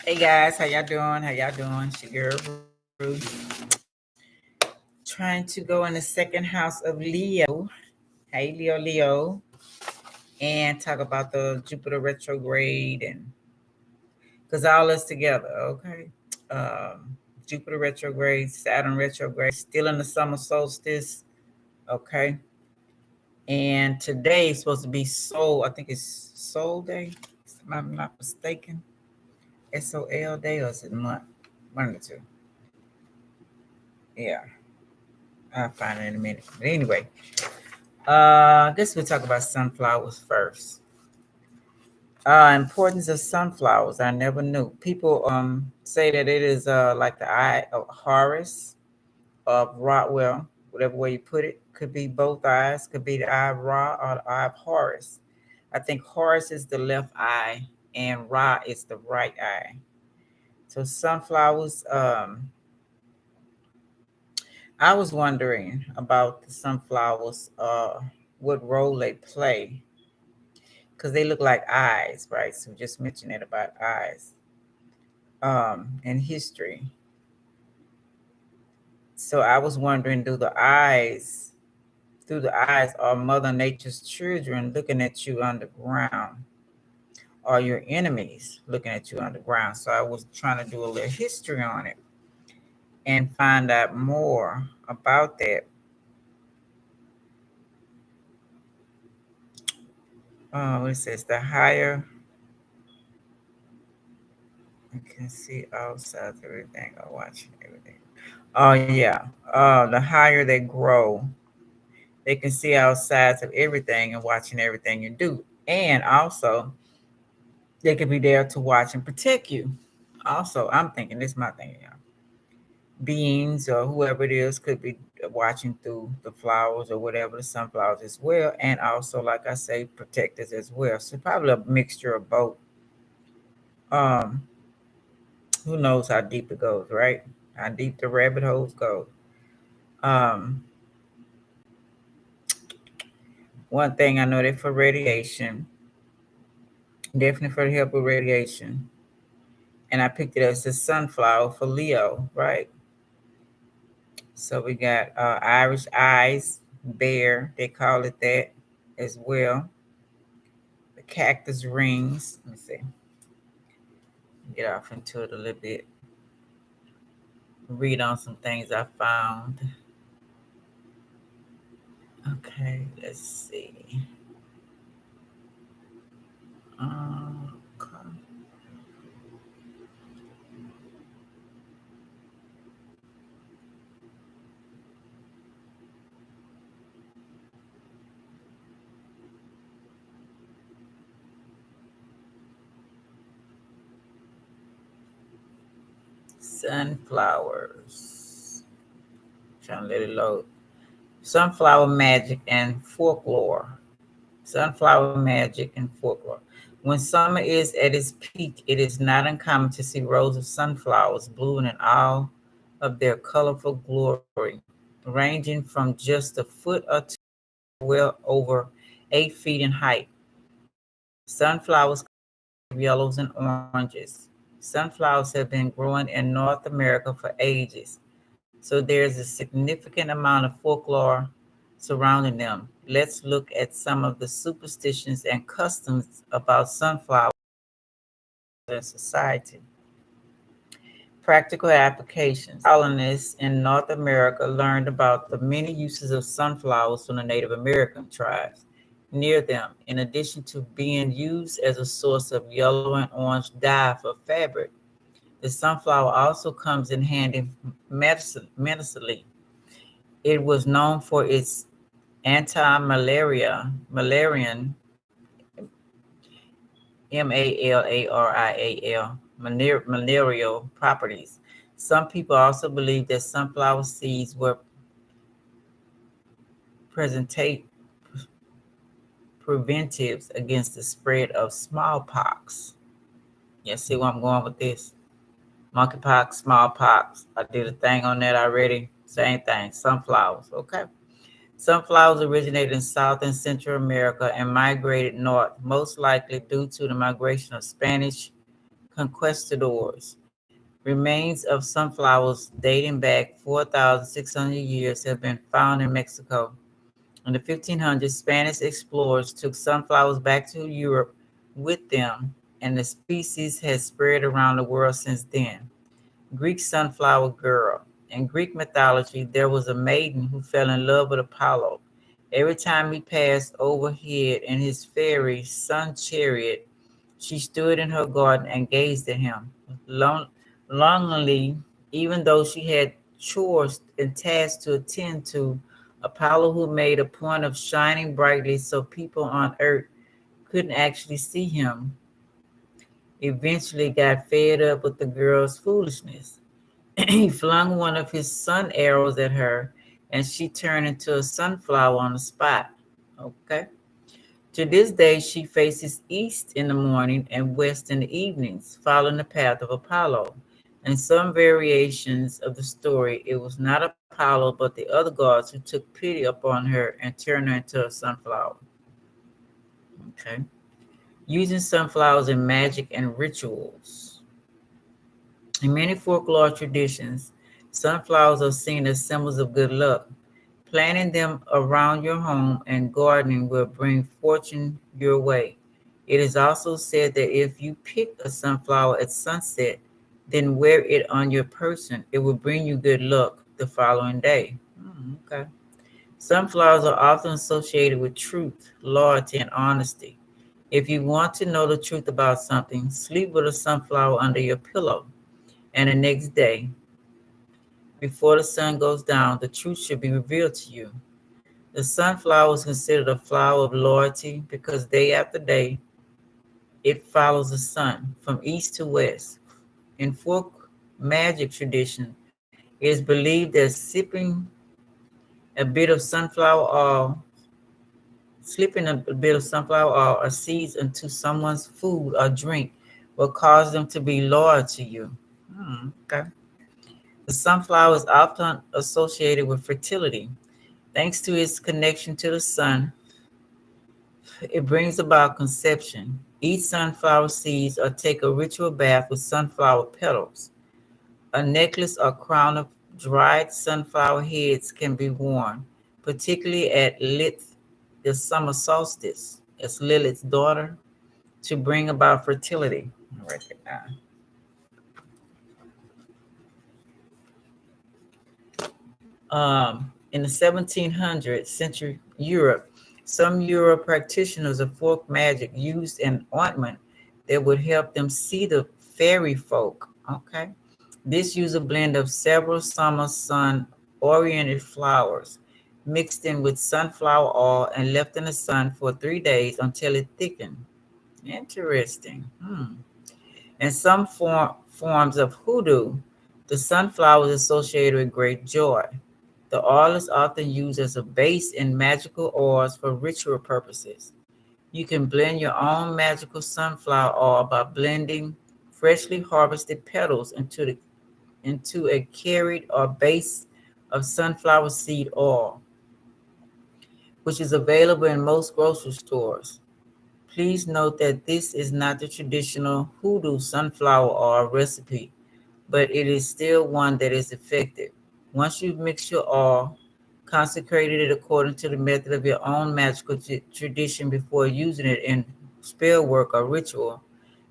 Hey guys, how y'all doing? How y'all doing? It's your girl Ruth. Trying to go in the second house of Leo. Hey Leo, and talk about the Jupiter retrograde and because all this together, okay? Jupiter retrograde, Saturn retrograde, still in the summer solstice, okay? And today is supposed to be Soul. I think it's Soul Day, if I'm not mistaken. SOL Day or is it month? One of the two. Yeah. I'll find it in a minute. But anyway, I guess we'll talk about sunflowers first. Importance of sunflowers. I never knew. People say that it is like the eye of Horus of Ra. Well, whatever way you put it, could be both eyes. Could be the eye of Ra or the eye of Horus. I think Horus is the left eye and Ra is the right eye. So sunflowers. I was wondering about the sunflowers. What role they play because they look like eyes, right? So just mention it about eyes in history. So I was wondering, through the eyes, are Mother Nature's children looking at you underground? Are your enemies looking at you underground? So I was trying to do a little history on it and find out more about that. It says the higher I can see outside everything or watching everything. Oh yeah. The higher they grow, they can see outsides of everything and watching everything you do. And also they can be there to watch and protect you. Also, I'm thinking this is my thing, y'all. Beings or whoever it is could be watching through the flowers or whatever, the sunflowers as well. And also, like I say, protectors as well. So probably a mixture of both. Um, who knows how deep it goes, right? How deep the rabbit holes go. Um, One thing I know that for radiation, definitely for the help with radiation. And I picked it as the sunflower for Leo, right? So we got Irish eyes, bear, they call it that as well. The cactus rings. Let me see. Get off into it a little bit. Read on some things I found. Okay, let's see. Okay. Sunflowers. Trying to let it load. Sunflower magic and folklore. Sunflower magic and folklore. When summer is at its peak, it is not uncommon to see rows of sunflowers blooming in all of their colorful glory, ranging from just a foot or two well over 8 feet in height. Sunflowers yellows and oranges. Sunflowers have been growing in North America for ages, so there's a significant amount of folklore surrounding them. Let's look at some of the superstitions and customs about sunflowers in society. Practical applications. Colonists in North America learned about the many uses of sunflowers from the Native American tribes near them, in addition to being used as a source of yellow and orange dye for fabric. The sunflower also comes in handy medicinally. It was known for its anti-malarian, malarial properties. Some people also believe that sunflower seeds were presentate preventives against the spread of smallpox. You see where I'm going with this? Monkeypox, smallpox. I did a thing on that already. Same thing, sunflowers, okay? Sunflowers originated in South and Central America and migrated north, most likely due to the migration of Spanish conquistadors. Remains of sunflowers dating back 4,600 years have been found in Mexico. In the 1500s, Spanish explorers took sunflowers back to Europe with them, and the species has spread around the world since then. Greek sunflower girl. In Greek mythology, there was a maiden who fell in love with Apollo. Every time he passed overhead in his fairy sun chariot, she stood in her garden and gazed at him. Longingly, even though she had chores and tasks to attend to, Apollo, who made a point of shining brightly so people on Earth couldn't actually see him, eventually got fed up with the girl's foolishness. He flung one of his sun arrows at her, and she turned into a sunflower on the spot. Okay. To this day, she faces east in the morning and west in the evenings, following the path of Apollo. In some variations of the story, it was not Apollo but the other gods who took pity upon her and turned her into a sunflower. Okay. Using sunflowers in magic and rituals. In many folklore traditions, sunflowers are seen as symbols of good luck. Planting them around your home and gardening will bring fortune your way. It is also said that if you pick a sunflower at sunset, then wear it on your person. It will bring you good luck the following day. Okay. Sunflowers are often associated with truth, loyalty, and honesty. If you want to know the truth about something, sleep with a sunflower under your pillow. And the next day, before the sun goes down, the truth should be revealed to you. The sunflower is considered a flower of loyalty because day after day it follows the sun from east to west. In folk magic tradition, it is believed that a bit of sunflower oil, slipping a bit of sunflower oil or seeds into someone's food or drink will cause them to be loyal to you. Okay. The sunflower is often associated with fertility. Thanks to its connection to the sun, it brings about conception. Eat sunflower seeds or take a ritual bath with sunflower petals. A necklace or crown of dried sunflower heads can be worn, particularly at Lilith, the summer solstice, as Lilith's daughter, to bring about fertility. I'll write that down. In the 1700s century Europe, some Euro practitioners of folk magic used an ointment that would help them see the fairy folk. Okay. This used a blend of several summer sun oriented flowers mixed in with sunflower oil and left in the sun for 3 days until it thickened. Interesting. In some forms of hoodoo, the sunflower is associated with great joy. The oil is often used as a base in magical oils for ritual purposes. You can blend your own magical sunflower oil by blending freshly harvested petals into a carried or base of sunflower seed oil, which is available in most grocery stores. Please note that this is not the traditional hoodoo sunflower oil recipe, but it is still one that is effective. Once you mix your oil, consecrated it according to the method of your own magical tradition before using it in spell work or ritual.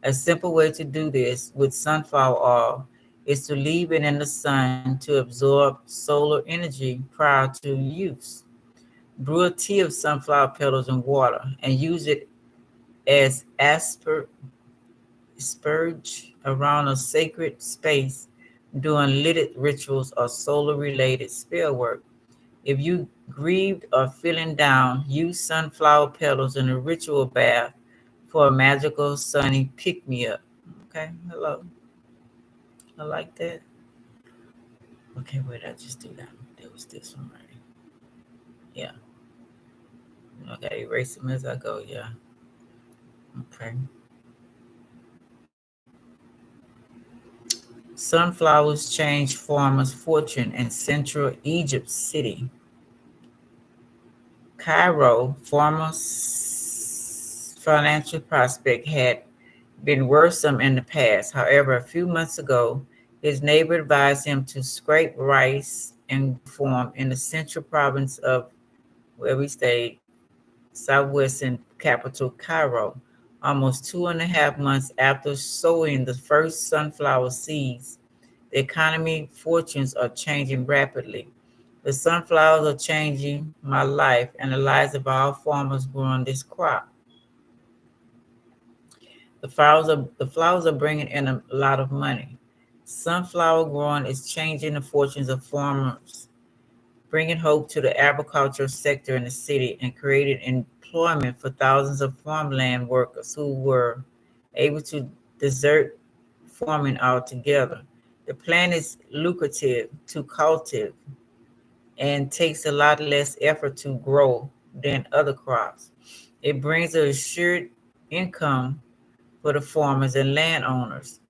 A simple way to do this with sunflower oil is to leave it in the sun to absorb solar energy prior to use. Brew a tea of sunflower petals and water and use it as asperge around a sacred space during Lilith rituals or solar related spell work. If you grieved or feeling down, use sunflower petals in a ritual bath for a magical sunny pick me up. Okay, hello. I like that. Okay, wait, I just do that. There was this one right. Yeah. Okay, erase them as I go. Yeah. Okay. Sunflowers change farmers' fortune in central Egypt city. Cairo, former financial prospect, had been worrisome in the past. However, a few months ago, his neighbor advised him to scrape rice and farm in the central province of where we stayed, southwestern capital Cairo. Almost 2.5 months after sowing the first sunflower seeds, the economy fortunes are changing rapidly. The sunflowers are changing my life and the lives of all farmers growing this crop. The flowers are bringing in a lot of money. Sunflower growing is changing the fortunes of farmers, bringing hope to the agricultural sector in the city and creating employment for thousands of farmland workers who were able to desert farming altogether. The plant is lucrative to cultivate and takes a lot less effort to grow than other crops. It brings a assured income for the farmers and landowners.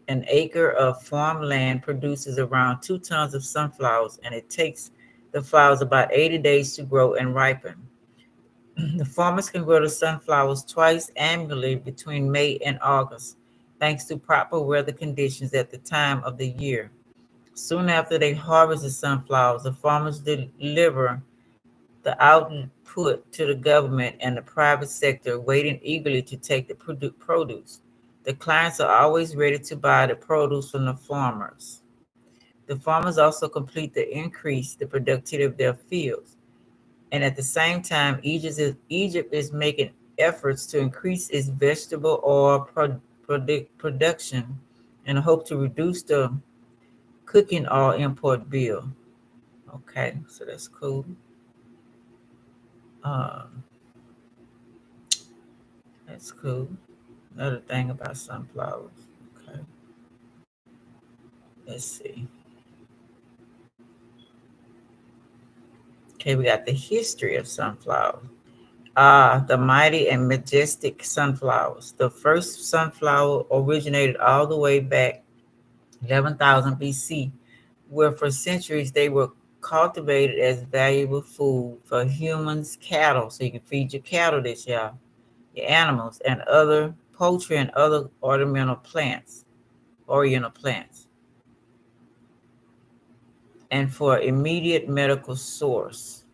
An acre of farmland produces around 2 tons of sunflowers, and it takes the flowers about 80 days to grow and ripen. The farmers can grow the sunflowers twice annually between May and August, thanks to proper weather conditions at the time of the year. Soon after they harvest the sunflowers, the farmers deliver the output to the government and the private sector, waiting eagerly to take the produce. The clients are always ready to buy the produce from the farmers. The farmers also complete the increase the productivity of their fields. And at the same time, Egypt is making efforts to increase its vegetable oil production and hope to reduce the cooking oil import bill. Okay, so that's cool. Um, that's cool. Another thing about sunflowers. Okay, let's see. Okay, we got the history of sunflowers. The mighty and majestic sunflowers. The first sunflower originated all the way back 11,000 BC, where for centuries they were cultivated as valuable food for humans, cattle, so you can feed your cattle this, y'all, your animals, and other poultry and other oriental plants, and for immediate medical source,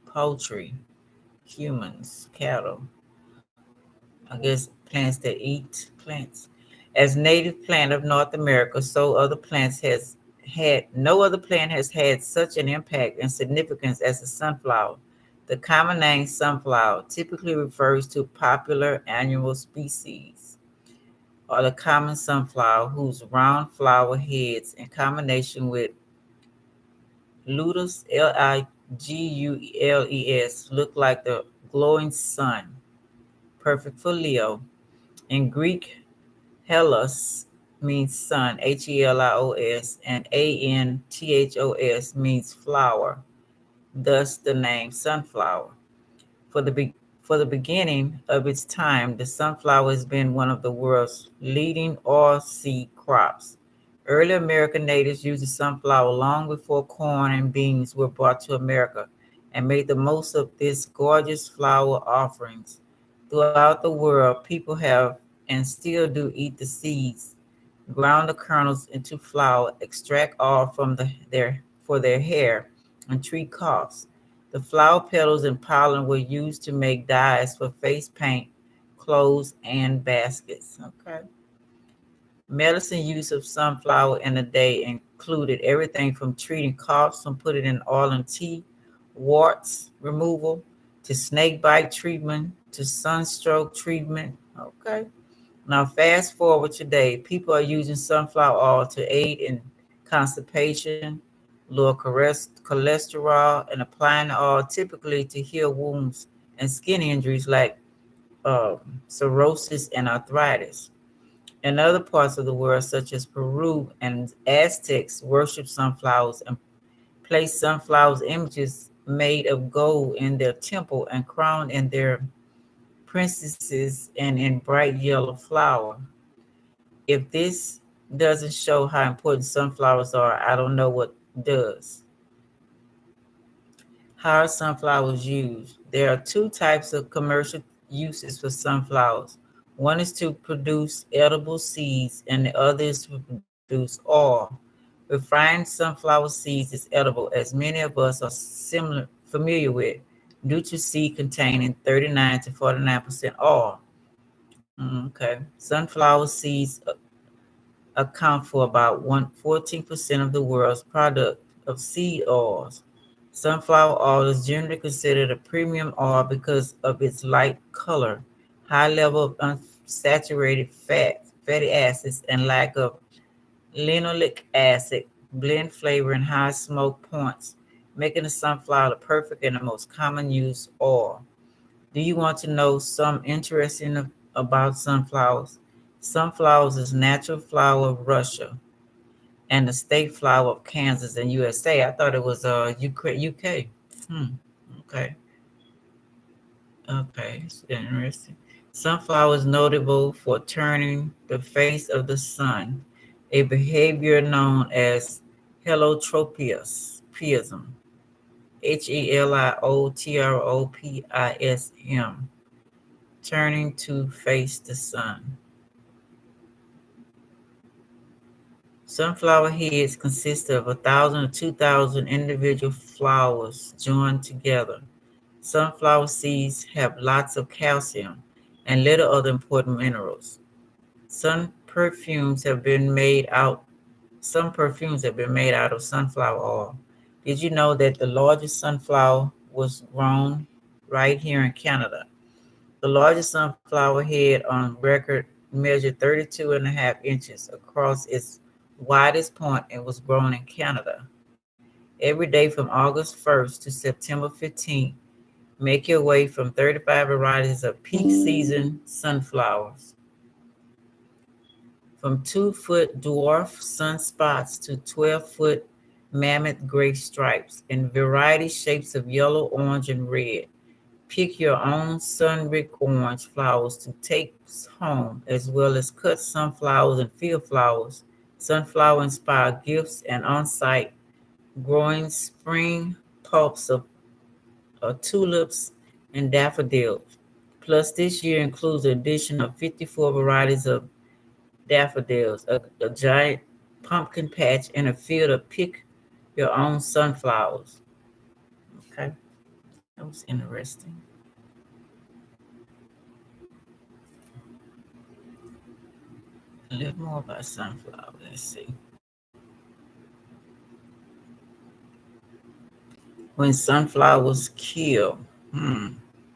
poultry, humans, cattle, I guess plants that eat plants. As native plant of North America, so other plants has had no other plant has had such an impact and significance as the sunflower. The common name sunflower typically refers to popular annual species or the common sunflower whose round flower heads in combination with luteus, Ligules, look like the glowing sun, perfect for Leo. In Greek, Helos means sun, Helios, and Anthos means flower, thus the name sunflower. For the, be- for the beginning of its time, the sunflower has been one of the world's leading oilseed crops. Early American natives used the sunflower long before corn and beans were brought to America and made the most of this gorgeous flower offerings. Throughout the world, people have and still do eat the seeds, ground the kernels into flour, extract oil from their for their hair, and treat coughs. The flower petals and pollen were used to make dyes for face paint, clothes, and baskets. Okay. Medicine use of sunflower in a day included everything from treating coughs, from putting in oil and tea, warts removal, to snake bite treatment, to sunstroke treatment. Okay. Now, fast forward today, people are using sunflower oil to aid in constipation, lower cholesterol, and applying the oil typically to heal wounds and skin injuries like cirrhosis and arthritis. In other parts of the world, such as Peru and Aztecs, worship sunflowers and place sunflowers images made of gold in their temple and crowned in their princesses and in bright yellow flower. If this doesn't show how important sunflowers are, I don't know what does. How are sunflowers used? There are two types of commercial uses for sunflowers. One is to produce edible seeds, and the other is to produce oil. Refined sunflower seeds is edible, as many of us are familiar with, due to seed containing 39 to 49% oil. Okay. Sunflower seeds account for about 14% of the world's product of seed oils. Sunflower oil is generally considered a premium oil because of its light color, high level of unsaturated fatty acids, and lack of linoleic acid, blend flavor, and high smoke points, making the sunflower the perfect and the most common used oil. Do you want to know some interesting about sunflowers? Sunflowers is natural flower of Russia and the state flower of Kansas and USA. I thought it was UK. Hmm. Okay. Okay. It's interesting. Sunflower is notable for turning the face of the sun, a behavior known as heliotropism. Heliotropism. Turning to face the sun. Sunflower heads consist of 1,000 to 2,000 individual flowers joined together. Sunflower seeds have lots of calcium and little other important minerals. Some perfumes have been made out some perfumes have been made out of sunflower oil. Did you know that the largest sunflower was grown right here in Canada? The largest sunflower head on record measured 32.5 inches across its widest point and was grown in Canada. Every day from August 1st to September 15th, make your way from 35 varieties of peak season sunflowers, from 2-foot dwarf sunspots to 12-foot mammoth gray stripes in variety shapes of yellow, orange, and red. Pick your own sun-rich orange flowers to take home, as well as cut sunflowers and field flowers, sunflower-inspired gifts, and on-site growing spring pulps of tulips and daffodils. Plus, this year includes the addition of 54 varieties of daffodils, a giant pumpkin patch, and a field of pick your own sunflowers. Okay, that was interesting. A little more about sunflower. Let's see. When sunflowers kill,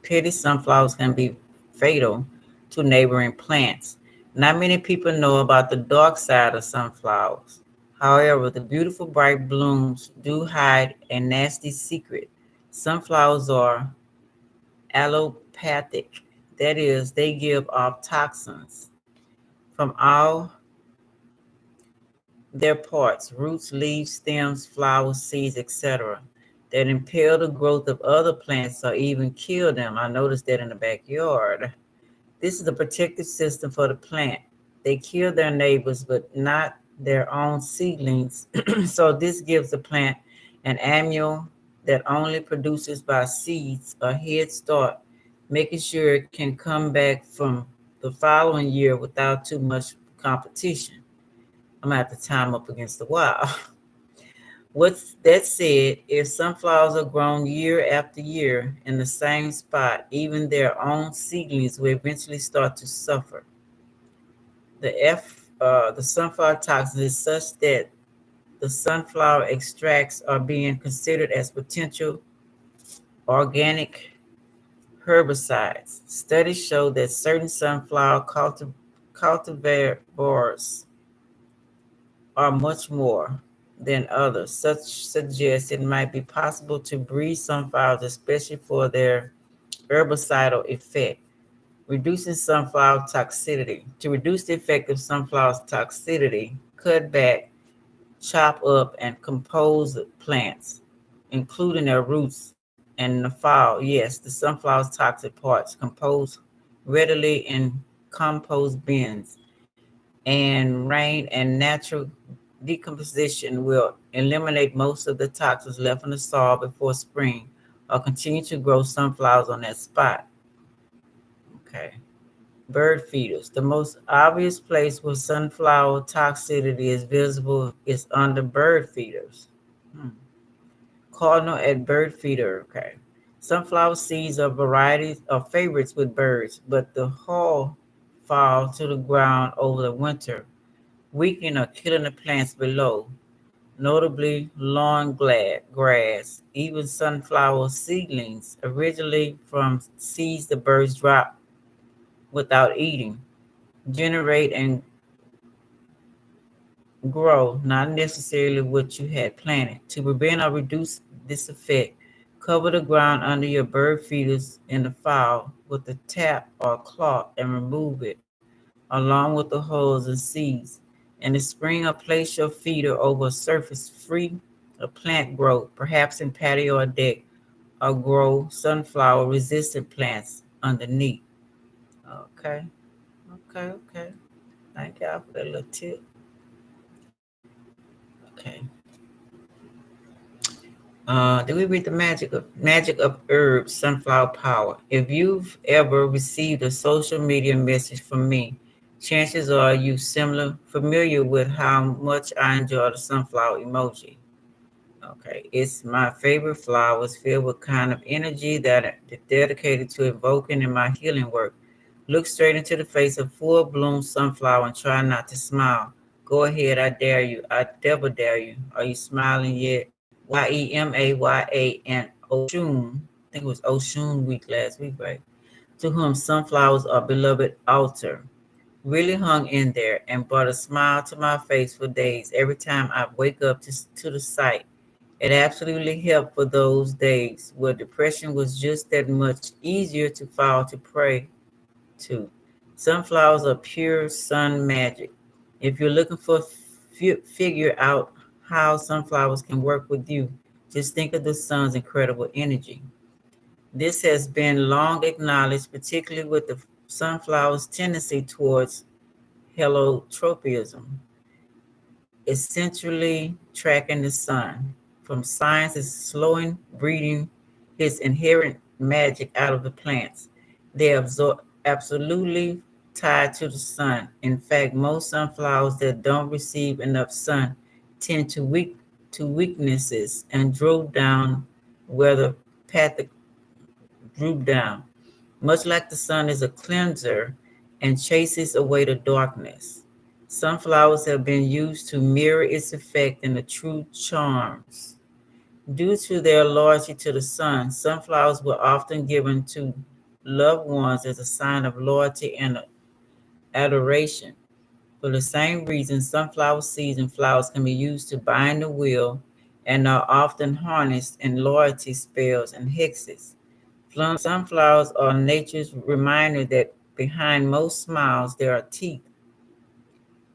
petty sunflowers can be fatal to neighboring plants. Not many people know about the dark side of sunflowers. However, the beautiful bright blooms do hide a nasty secret. Sunflowers are allopathic, that is, they give off toxins from all their parts, roots, leaves, stems, flowers, seeds, etc., that impel the growth of other plants or even kill them. I noticed that in the backyard. This is a protective system for the plant. They kill their neighbors, but not their own seedlings. So this gives the plant an annual that only produces by seeds a head start, making sure it can come back from the following year without too much competition. I'm gonna have to time up against the wall. With that said, if sunflowers are grown year after year in the same spot, even their own seedlings will eventually start to suffer. The sunflower toxin is such that the sunflower extracts are being considered as potential organic herbicides. Studies show that certain sunflower cultivars are much more than others. Such suggests it might be possible to breed sunflowers, especially for their herbicidal effect, reducing sunflower toxicity. To reduce the effect of sunflower toxicity, cut back, chop up, and compose plants, including their roots and the fall. Yes, the sunflower's toxic parts compose readily in compost bins, and rain and natural decomposition will eliminate most of the toxins left in the soil before spring, or continue to grow sunflowers on that spot. Okay. Bird feeders. The most obvious place where sunflower toxicity is visible is under bird feeders. Hmm. Cardinal at bird feeder. Okay. Sunflower seeds are varieties of favorites with birds, but the hull fall to the ground over the winter, weakening or killing the plants below, notably lawn grass, even sunflower seedlings, originally from seeds the birds drop without eating, generate and grow, not necessarily what you had planted. To prevent or reduce this effect, cover the ground under your bird feeders in the fall with a tap or cloth and remove it, along with the hulls and seeds. In the spring, or place your feeder over a surface free of plant growth, perhaps in patio or deck, or grow sunflower resistant plants underneath. Okay, okay. Thank y'all for that little tip. Okay. Did we read the magic of herbs, sunflower power? If you've ever received a social media message from me, chances are you similar familiar with how much I enjoy the sunflower emoji. Okay, it's my favorite flowers filled with kind of energy that are dedicated to evoking in my healing work. Look straight into the face of full bloom sunflower and try not to smile. Go ahead, I dare you. I double dare you. Are you smiling yet? Yemayyan Oshun. I think it was Oshun week last week, right? To whom sunflowers are beloved altar. Really hung in there and brought a smile to my face for days every time I wake up to the sight. It absolutely helped for those days where depression was just that much easier to fall to prey to. Sunflowers are pure sun magic. If you're looking for figure out how sunflowers can work with you, just think of the sun's incredible energy. This has been long acknowledged, particularly with the sunflower's tendency towards heliotropism, essentially tracking the sun. From science is slowing breeding his inherent magic out of the plants. They absorb absolutely tied to the sun. In fact, most sunflowers that don't receive enough sun tend to weaknesses and droop down, whether pathic droop down. Much like the sun is a cleanser and chases away the darkness. Sunflowers have been used to mirror its effect in the true charms. Due to their loyalty to the sun, sunflowers were often given to loved ones as a sign of loyalty and adoration. For the same reason, sunflower seeds and flowers can be used to bind the will and are often harnessed in loyalty spells and hexes. Sunflowers are nature's reminder that behind most smiles there are teeth.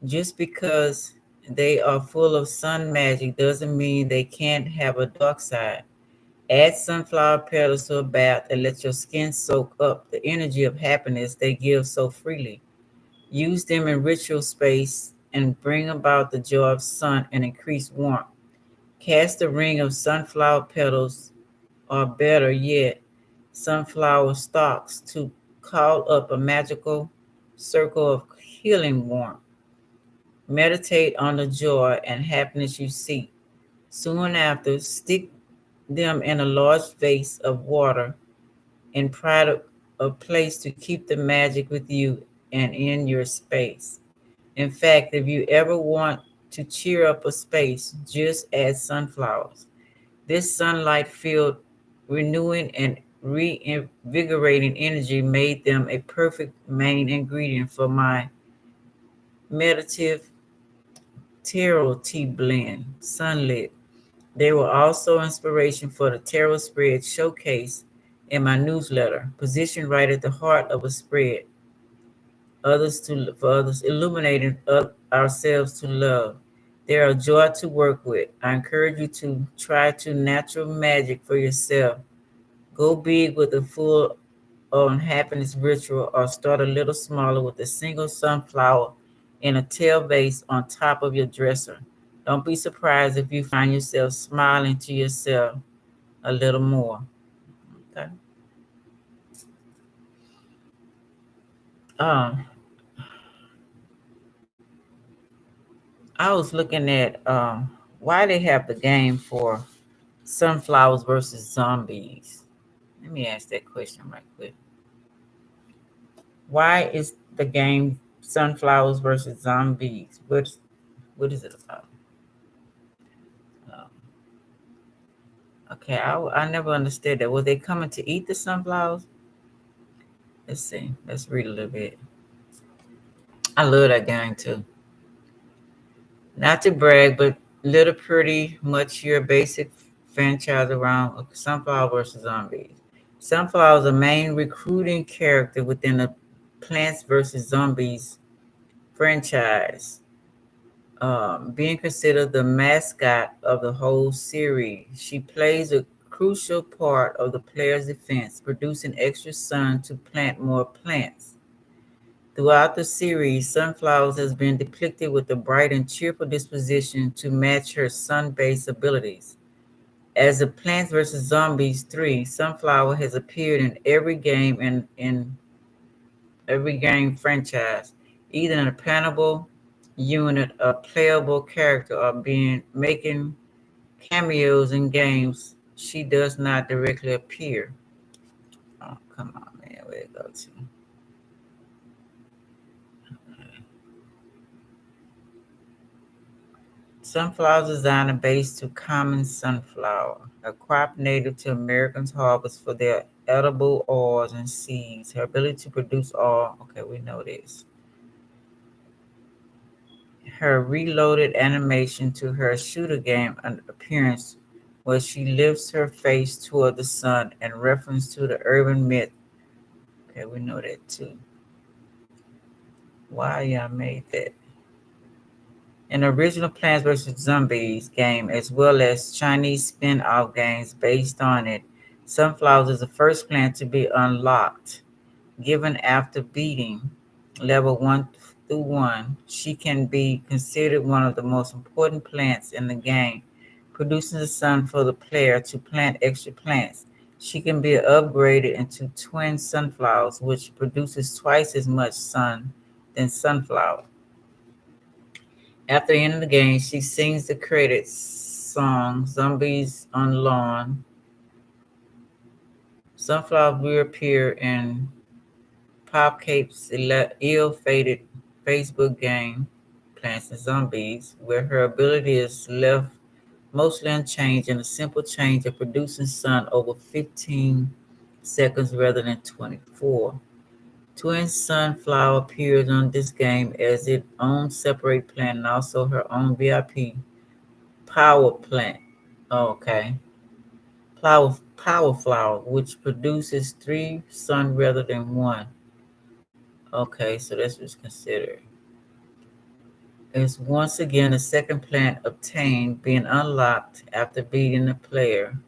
Just because they are full of sun magic doesn't mean they can't have a dark side. Add sunflower petals to a bath and let your skin soak up the energy of happiness they give so freely. Use them in ritual space and bring about the joy of sun and increased warmth. Cast a ring of sunflower petals, or better yet, sunflower stalks, to call up a magical circle of healing warmth. Meditate on the joy and happiness you seek. Soon after, stick them in a large vase of water and pride a place to keep the magic with you and in your space. In fact, if you ever want to cheer up a space, just add sunflowers. This sunlight filled, renewing, and reinvigorating energy made them a perfect main ingredient for my meditative tarot tea blend, Sunlit. They were also inspiration for the tarot spread showcase in my newsletter, positioned right at the heart of a spread, for others, illuminating ourselves to love. They are a joy to work with. I encourage you to try to natural magic for yourself. Go big with a full on happiness ritual or start a little smaller with a single sunflower in a tail vase on top of your dresser. Don't be surprised if you find yourself smiling to yourself a little more. Okay. Um, I was looking at why they have the game for sunflowers versus zombies. Let me ask that question right quick. Why is the game sunflowers versus zombies? What is it about? Um, okay, I never understood that. Were they coming to eat the sunflowers? Let's see. Let's read a little bit. I love that game too. Not to brag, but little pretty much your basic franchise around sunflower versus zombies. Sunflower is the main recruiting character within the Plants versus Zombies franchise, being considered the mascot of the whole series. She plays a crucial part of the player's defense, producing extra sun to plant more plants. Throughout the series, Sunflowers has been depicted with a bright and cheerful disposition to match her sun-based abilities. As the Plants vs. Zombies 3, Sunflower has appeared in every game in every game franchise, either in a plannable unit, a playable character, or being making cameos in games she does not directly appear. Oh, come on, man, where it go to? Sunflowers design are based to common sunflower, a crop native to Americans harvest for their edible oils and seeds. Her ability to produce oil, okay, we know this. Her reloaded animation to her shooter game appearance where she lifts her face toward the sun in reference to the urban myth. Okay, we know that too. Why y'all made that? An original Plants vs. Zombies game, as well as Chinese spin-off games based on it. Sunflowers is the first plant to be unlocked. Given after beating level 1 through 1, she can be considered one of the most important plants in the game, producing the sun for the player to plant extra plants. She can be upgraded into twin sunflowers, which produces twice as much sun than sunflower. After the end of the game, she sings the credits song "Zombies on Lawn." Sunflower reappear in Popcape's ill-fated Facebook game "Plants and Zombies", where her ability is left mostly unchanged in a simple change of producing sun over 15 seconds rather than 24. Twin Sunflower appears on this game as its own separate plant and also her own VIP power plant. Oh, okay. Power flower, which produces three sun rather than one. Okay, so that's what's considered. It's once again a second plant obtained, being unlocked after beating the player.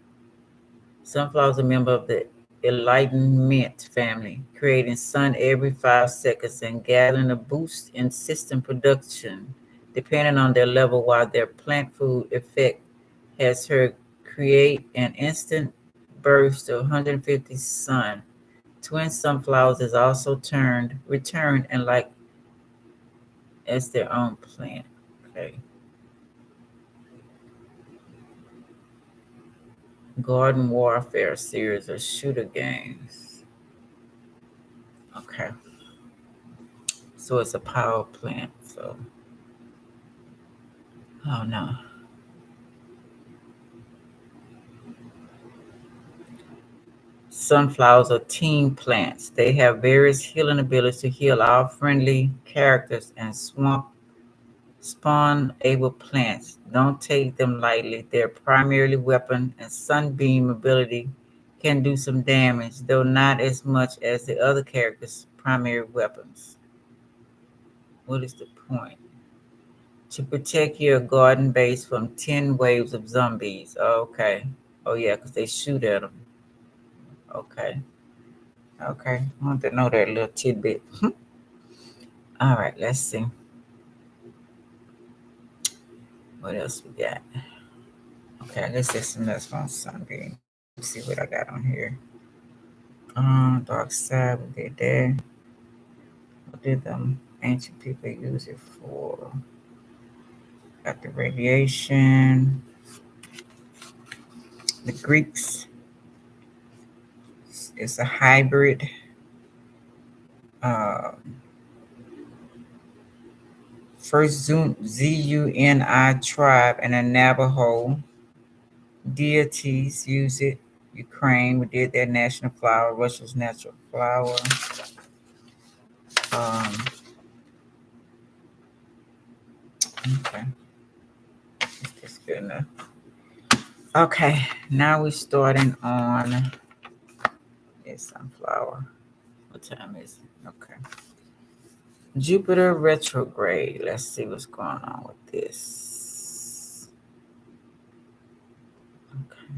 Sunflower is a member of the Enlightenment family, creating sun every 5 seconds and gathering a boost in system production, depending on their level, while their plant food effect has her create an instant burst of 150 sun. Twin sunflowers is also returned and like as their own plant. Okay. Garden Warfare series of shooter games. Okay. So it's a power plant. So, oh no. Sunflowers are team plants. They have various healing abilities to heal all friendly characters and swamp spawn able plants. Don't take them lightly. Their primary weapon and sunbeam ability can do some damage, though not as much as the other characters' primary weapons. What is the point? To protect your garden base from 10 waves of zombies. Okay. Oh, yeah, because they shoot at them. Okay. Okay. I want to know that little tidbit. All right, let's see. What else we got? Okay, let's get some else on sunbeam. Let me see what I got on here. Dark side, we did there. What did the ancient people use it for? Got the radiation. The Greeks, it's a hybrid. Uh, First Zuni tribe and a Navajo deities use it. Ukraine did their national flower. Russia's natural flower. Um, okay, that's good enough. Okay, now we're starting on this sunflower. What time is it? Okay. Jupiter retrograde. Let's see what's going on with this. Okay.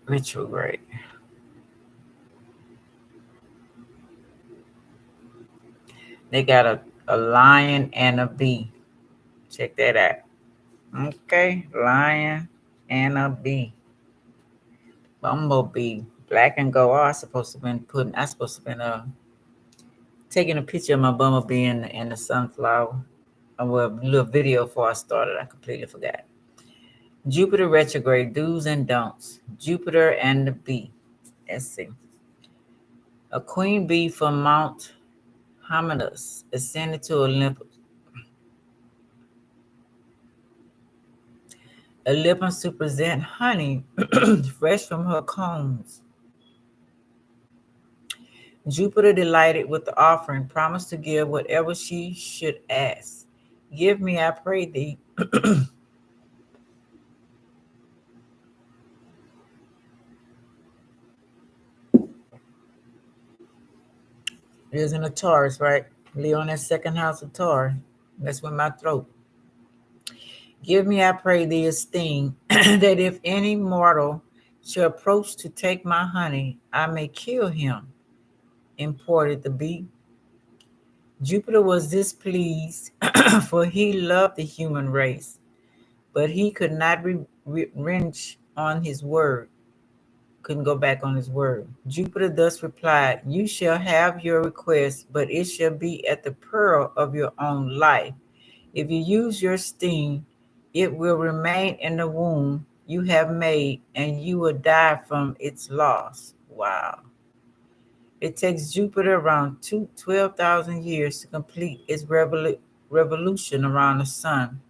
Retrograde. They got a lion and a bee. Check that out. Okay, lion and a bee. Bumblebee. Black and gold. Oh, I supposed to been taking a picture of my bumblebee and the sunflower. Well, a little video before I started. I completely forgot. Jupiter retrograde, do's and don'ts. Jupiter and the bee. Let's see. A queen bee from Mount Hymettus ascended to Olympus. Olympus to present honey fresh from her combs. Jupiter, delighted with the offering, promised to give whatever she should ask. Give me, I pray thee. It is in a Taurus, right? Leo in that second house of Taurus. That's with my throat. Give me, I pray thee, esteem, that if any mortal shall approach to take my honey, I may kill him, imported the bee. Jupiter was displeased, for he loved the human race, but he could not wrench on his word, couldn't go back on his word. Jupiter thus replied, you shall have your request, but it shall be at the peril of your own life. If you use your sting, it will remain in the womb you have made, and you will die from its loss. Wow. It takes Jupiter around 12,000 years to complete its revolution around the sun.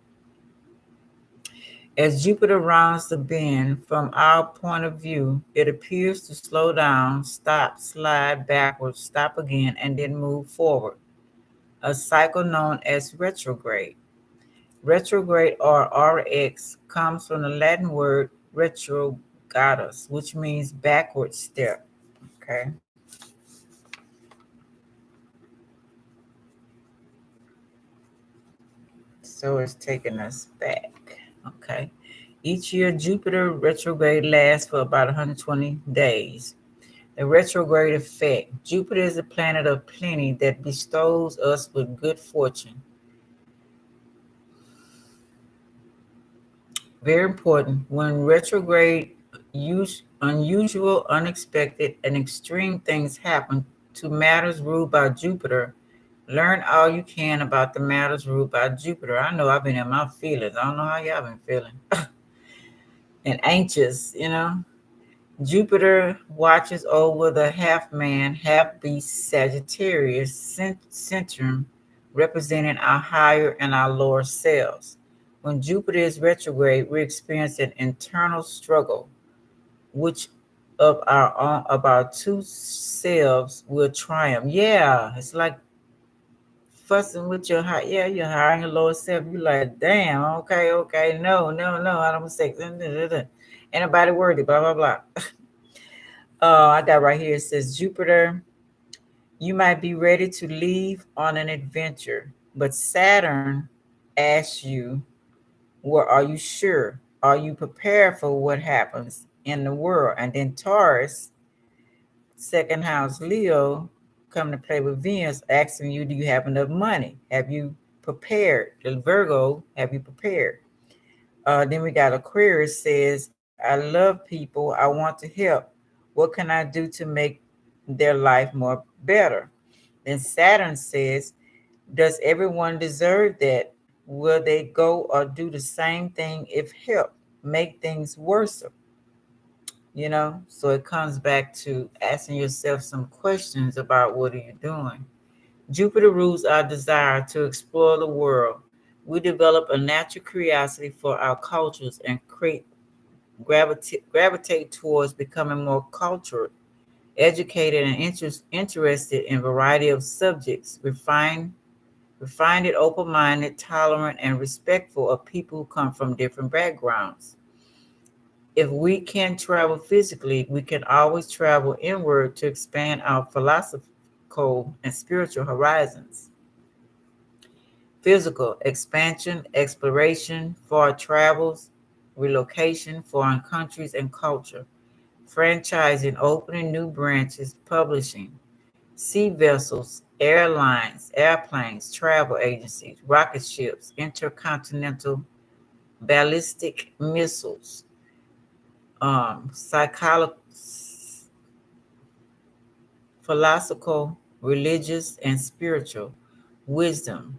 As Jupiter rounds the bend, from our point of view, it appears to slow down, stop, slide backwards, stop again, and then move forward, a cycle known as retrograde. Retrograde, or RX, comes from the Latin word retrogadus, which means backward step. Okay. So it's taking us back. Okay. Each year, Jupiter retrograde lasts for about 120 days. The retrograde effect. Jupiter is a planet of plenty that bestows us with good fortune. Very important. When retrograde, unusual, unexpected, and extreme things happen to matters ruled by Jupiter, learn all you can about the matters ruled by Jupiter. I know I've been in my feelings. I don't know how y'all been feeling. And anxious. Jupiter watches over the half man, half beast Sagittarius centrum, representing our higher and our lower selves. When Jupiter is retrograde, we experience an internal struggle, which of our two selves will triumph. Yeah, it's like fussing with your high, yeah, your higher and your lower self. You like, damn, okay, no, I don't say, anybody worthy, blah blah blah. I got right here. It says Jupiter. You might be ready to leave on an adventure, but Saturn asks you, well, are you sure? Are you prepared for what happens in the world? And then Taurus, second house Leo, come to play with Venus, asking you, do you have enough money? Have you prepared? The Virgo, have you prepared? Then we got Aquarius says, I love people. I want to help. What can I do to make their life more better. Then Saturn says, does everyone deserve that? Will they go or do the same thing if help make things worse? So it comes back to asking yourself some questions about what are you doing. Jupiter rules our desire to explore the world. We develop a natural curiosity for our cultures and gravitate towards becoming more cultured, educated, and interested in a variety of subjects. We find it open-minded, tolerant, and respectful of people who come from different backgrounds. If we can travel physically, we can always travel inward to expand our philosophical and spiritual horizons. Physical expansion, exploration, far travels, relocation, foreign countries and culture, franchising, opening new branches, publishing, sea vessels, airlines, airplanes, travel agencies, rocket ships, intercontinental ballistic missiles, psychological, philosophical, religious, and spiritual, wisdom,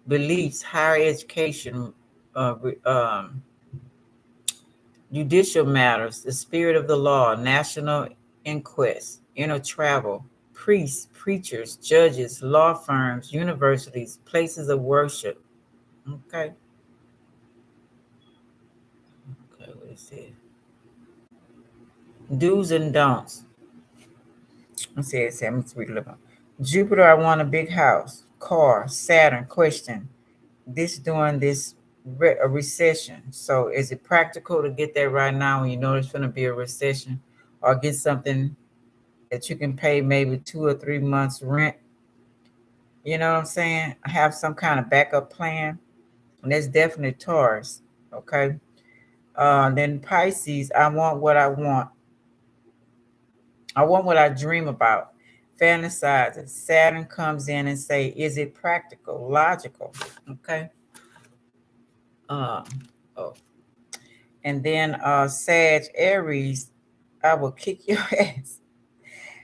beliefs, higher education, uh, judicial matters, the spirit of the law, national inquest, inner travel, priests, preachers, judges, law firms, universities, places of worship. Okay, okay, what is it? Do's and don'ts. Let's read a little. Jupiter, I want a big house, car, Saturn, question. This during this a recession. So is it practical to get that right now when you know there's going to be a recession, or get something that you can pay maybe 2 or 3 months rent? You know what I'm saying? Have some kind of backup plan. And that's definitely Taurus. Okay. Then Pisces, I want what I want. I want what I dream about. Fantasize it. Saturn comes in and say, is it practical, logical? Okay. Uh, oh. And then Sag Aries, I will kick your ass.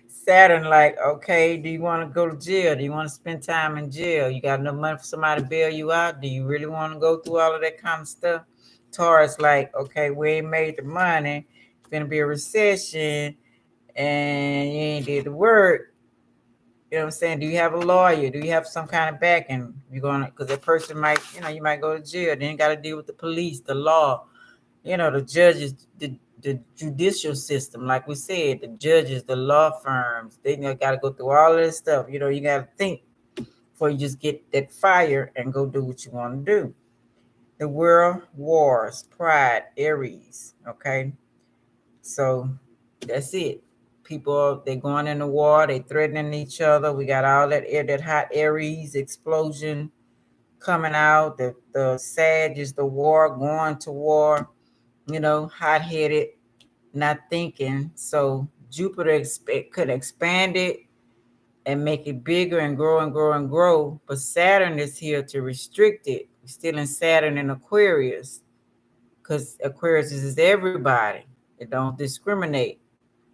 Saturn, like, okay, do you want to go to jail? Do you want to spend time in jail? You got enough money for somebody to bail you out? Do you really want to go through all of that kind of stuff? Taurus, like, okay, we ain't made the money. It's gonna be a recession, and you ain't did the work. You know what I'm saying? Do you have a lawyer? Do you have some kind of backing? You're gonna, because that person might, you might go to jail. Then you got to deal with the police, the law, the judges, the judicial system. Like we said, the judges, the law firms, they got to go through all of this stuff. You got to think before you just get that fire and go do what you want to do. The world wars, pride, Aries. Okay, so that's it. People, they going in the war, they threatening each other. We got all that air, that hot Aries explosion coming out. The Sag is the war, going to war. Hot headed, not thinking. So Jupiter could expand it and make it bigger and grow and grow and grow. But Saturn is here to restrict it. We're still in Saturn in Aquarius, because Aquarius is everybody. It don't discriminate,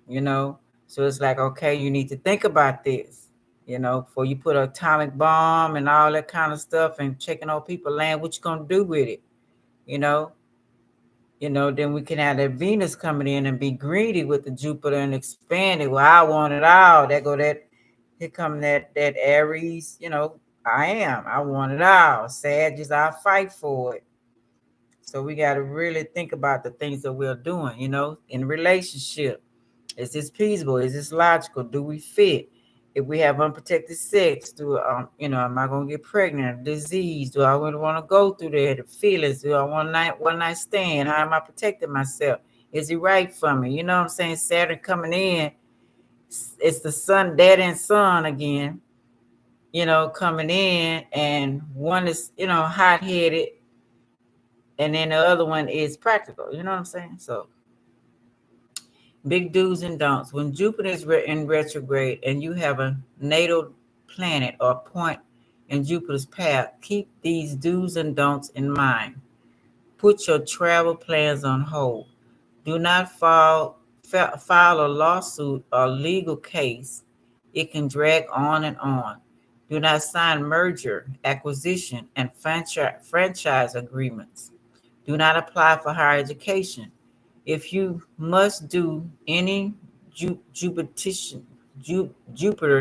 you know. So it's like, okay, you need to think about this, before you put an atomic bomb and all that kind of stuff and checking on people's land. What you gonna do with it, you know? Then we can have that Venus coming in and be greedy with the Jupiter and expand it. Well, I want it all. Here come that Aries, I want it all. Sagittarius, I fight for it. So we got to really think about the things that we're doing, in relationship. Is this feasible? Is this logical? Do we fit? If we have unprotected sex, am I gonna get pregnant? Disease? Do I really want to go through there? The feelings? Do I want one night stand? How am I protecting myself? Is he right for me? You know what I'm saying? Saturn coming in, it's the sun, dad and son again. Coming in, and one is hot headed, and then the other one is practical. You know what I'm saying? So big do's and don'ts. When Jupiter is in retrograde and you have a natal planet or point in Jupiter's path, keep these do's and don'ts in mind. Put your travel plans on hold. Do not fall file a lawsuit or legal case, it can drag on and on. Do not sign merger, acquisition, and franchise agreements. Do not apply for higher education. If you must do any Jupiter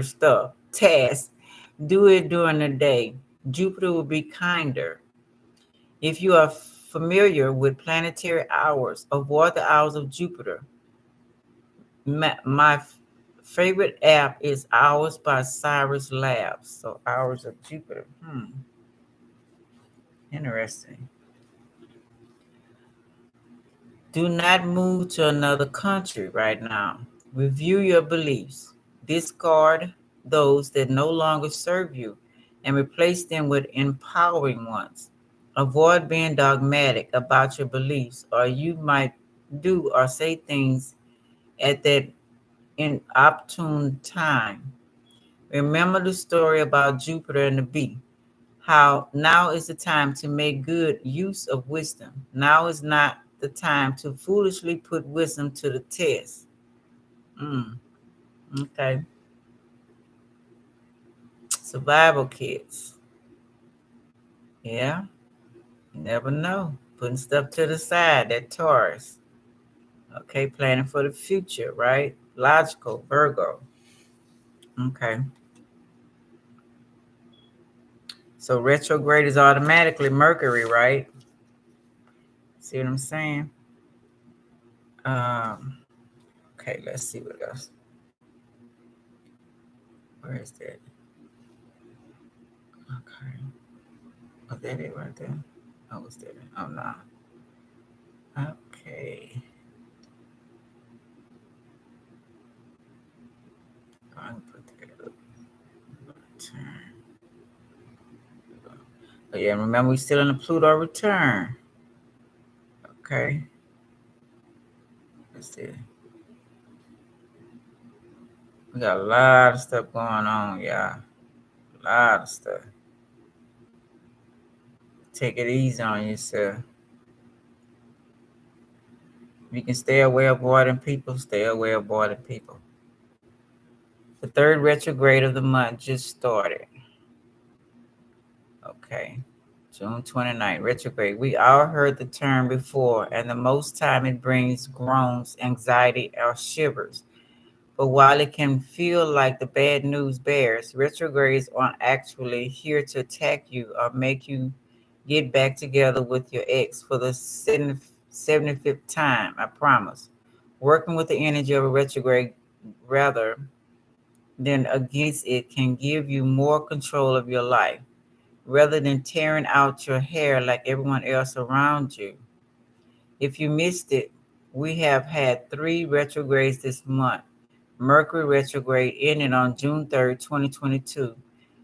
stuff, task, do it during the day. Jupiter will be kinder. If you are familiar with planetary hours, avoid the hours of Jupiter. My favorite app is Hours by Cyrus Labs. So Hours of Jupiter. Interesting. Do not move to another country right now. Review your beliefs. Discard those that no longer serve you and replace them with empowering ones. Avoid being dogmatic about your beliefs, or you might do or say things at that inopportune time. Remember the story about Jupiter and the bee. How now is the time to make good use of wisdom. Now is not the time to foolishly put wisdom to the test. Mm, okay. Survival kits. Yeah, you never know. Putting stuff to the side, that Taurus. Okay, planning for the future, right? Logical, Virgo. Okay. So retrograde is automatically Mercury, right? See what I'm saying? Um, okay, let's see what else. Where is that? Okay. Oh, that it right there? Oh, was that it? Oh, no. Okay. I can put that up. Return. Oh, yeah, remember we're still in the Pluto return. Okay. Let's see. We got a lot of stuff going on, y'all. A lot of stuff. Take it easy on yourself. If you can stay away avoiding people, stay away avoiding people. The third retrograde of the month just started. Okay. June 29th, retrograde. We all heard the term before, and the most time it brings groans, anxiety, or shivers. But while it can feel like the bad news bears, retrogrades aren't actually here to attack you or make you get back together with your ex for the 75th time, I promise. Working with the energy of a retrograde rather than against it can give you more control of your life rather than tearing out your hair like everyone else around you. If you missed it, we have had 3 retrogrades this month. Mercury retrograde ended on June 3rd, 2022,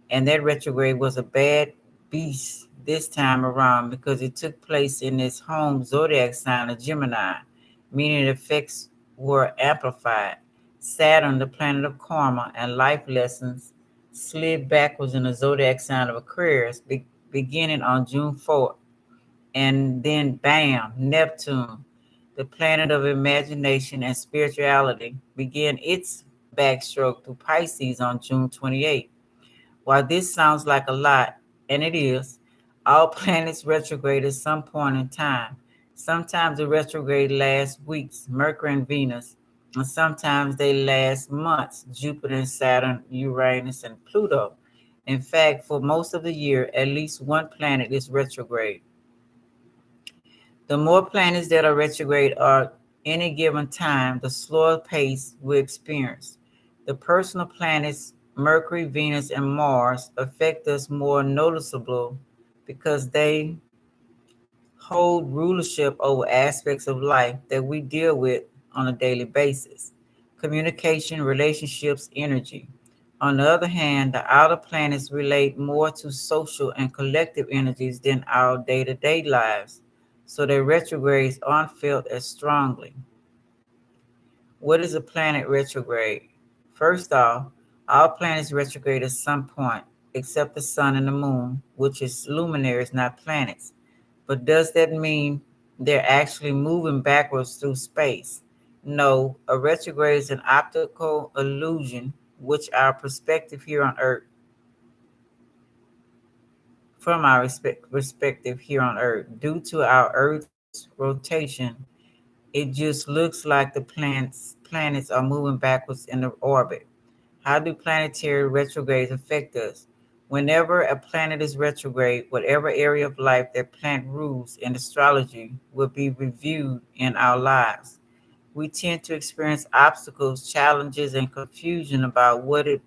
and that retrograde was a bad beast this time around because it took place in its home zodiac sign of Gemini, meaning the effects were amplified. Saturn, the planet of karma and life lessons, slid backwards in the zodiac sign of Aquarius, beginning on June 4th, and then bam, Neptune, the planet of imagination and spirituality, began its backstroke through Pisces on June 28th. While this sounds like a lot, and it is, all planets retrograde at some point in time. Sometimes the retrograde lasts weeks, Mercury and Venus, and sometimes they last months, Jupiter and Saturn, Uranus and Pluto. In fact, for most of the year, at least one planet is retrograde. The more planets that are retrograde at any given time, the slower pace we experience. The personal planets, Mercury, Venus, and Mars, affect us more noticeable because they hold rulership over aspects of life that we deal with on a daily basis: communication, relationships, energy. On the other hand, the outer planets relate more to social and collective energies than our day to day lives, so their retrogrades aren't felt as strongly. What is a planet retrograde? First off, all planets retrograde at some point, except the sun and the moon, which is luminaries, not planets. But does that mean they're actually moving backwards through space? No, a retrograde is an optical illusion which our perspective here on Earth, from our perspective here on Earth, due to our Earth's rotation, it just looks like the planets are moving backwards in the orbit. How do planetary retrogrades affect us? Whenever a planet is retrograde, whatever area of life that planet rules in astrology will be reviewed in our lives. We tend to experience obstacles, challenges, and confusion about what it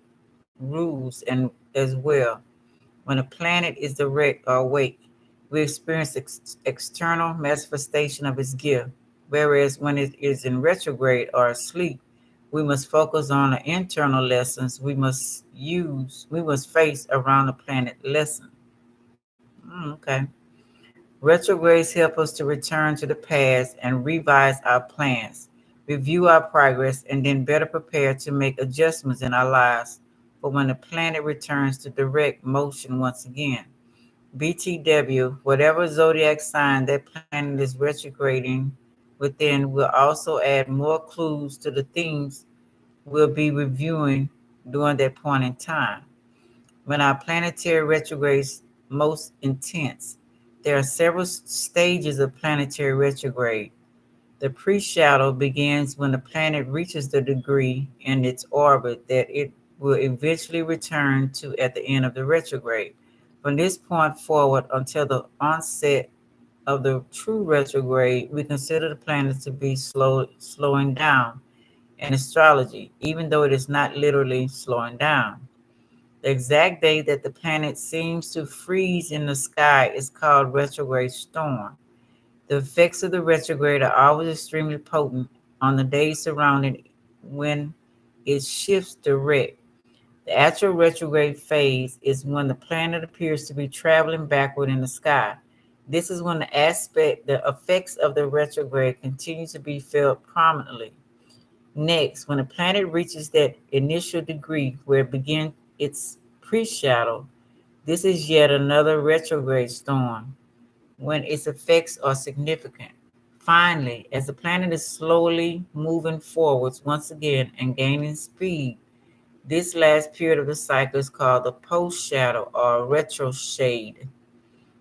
rules, and as well. When a planet is direct or awake, we experience external manifestation of its gift, whereas when it is in retrograde or asleep, we must focus on the internal lessons we must face around the planet lesson. Okay. Retrogrades help us to return to the past and revise our plans, review our progress, and then better prepare to make adjustments in our lives for when the planet returns to direct motion once again. BTW, whatever zodiac sign that planet is retrograding within, will also add more clues to the themes we'll be reviewing during that point in time. When our planetary retrogrades most intense, there are several stages of planetary retrograde. The pre-shadow begins when the planet reaches the degree in its orbit that it will eventually return to at the end of the retrograde. From this point forward until the onset of the true retrograde, we consider the planet to be slowing down in astrology, even though it is not literally slowing down. The exact day that the planet seems to freeze in the sky is called retrograde storm. The effects of the retrograde are always extremely potent on the days surrounding when it shifts direct. The actual retrograde phase is when the planet appears to be traveling backward in the sky. This is when the effects of the retrograde continue to be felt prominently. Next, when a planet reaches that initial degree where it begins its pre-shadow, this is yet another retrograde storm when its effects are significant. Finally, as the planet is slowly moving forwards once again and gaining speed, this last period of the cycle is called the post-shadow or retrograde.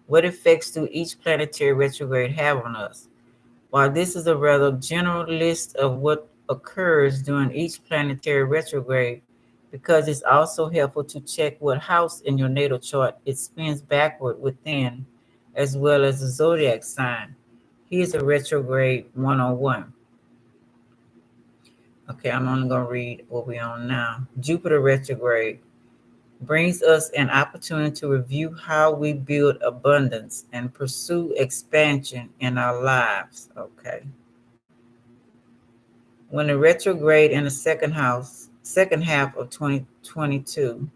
What effects do each planetary retrograde have on us? While this is a rather general list of what occurs during each planetary retrograde, because it's also helpful to check what house in your natal chart it spins backward within, as well as the zodiac sign. Here's a retrograde 101. Okay, I'm only going to read what we're on now. Jupiter retrograde brings us an opportunity to review how we build abundance and pursue expansion in our lives. Okay. When the retrograde in the second half of 2022.